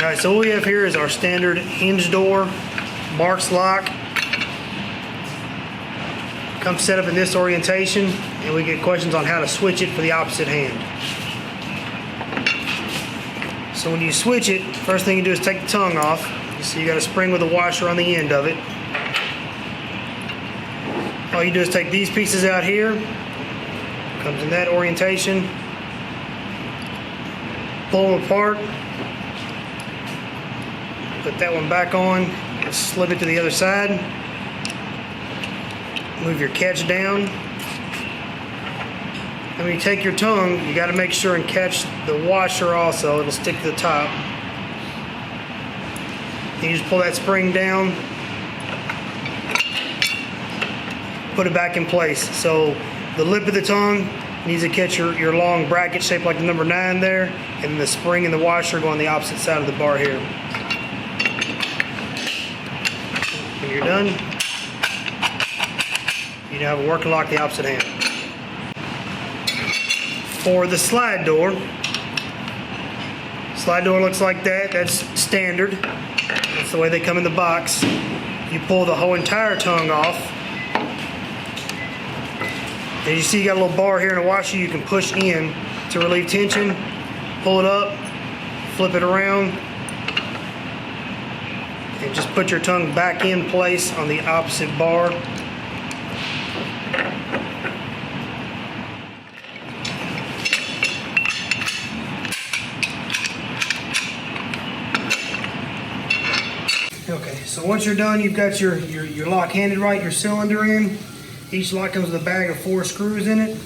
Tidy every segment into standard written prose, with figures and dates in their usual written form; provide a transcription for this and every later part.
Alright, so what we have here is our standard hinge door, Marks lock. Comes set up in this orientation, and we get questions on how to switch it for the opposite hand. So when you switch it, first thing you do is take the tongue off. So you got a spring with a washer on the end of it. All you do is take these pieces out here. Comes in that orientation. Pull them apart. Put that one back on. Slip it to the other side. Move your catch down. And when you take your tongue, you got to make sure and catch the washer also. It'll stick to the top. Then you just pull that spring down. Put it back in place. So the lip of the tongue needs to catch your long bracket shaped like the number 9 there, and the spring and the washer go on the opposite side of the bar here. When you're done, you now have a working lock the opposite hand. For the slide door looks like that. That's standard. That's the way they come in the box. You pull the whole entire tongue off. And you see you got a little bar here and a washer you can push in to relieve tension. Pull it up, flip it around, and just put your tongue back in place on the opposite bar. Okay, so once you're done, you've got your lock handed right, your cylinder in. Each lock comes with a bag of 4 screws in it.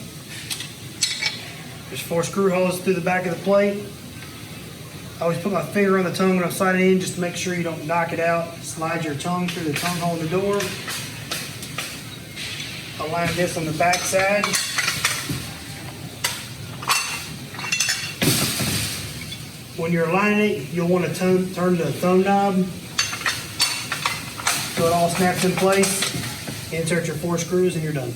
There's 4 screw holes through the back of the plate. I always put my finger on the tongue when I'm sliding in just to make sure you don't knock it out. Slide your tongue through the tongue hole in the door. Align this on the back side. When you're aligning it, you'll want to turn the thumb knob so it all snaps in place. Insert your 4 screws and you're done.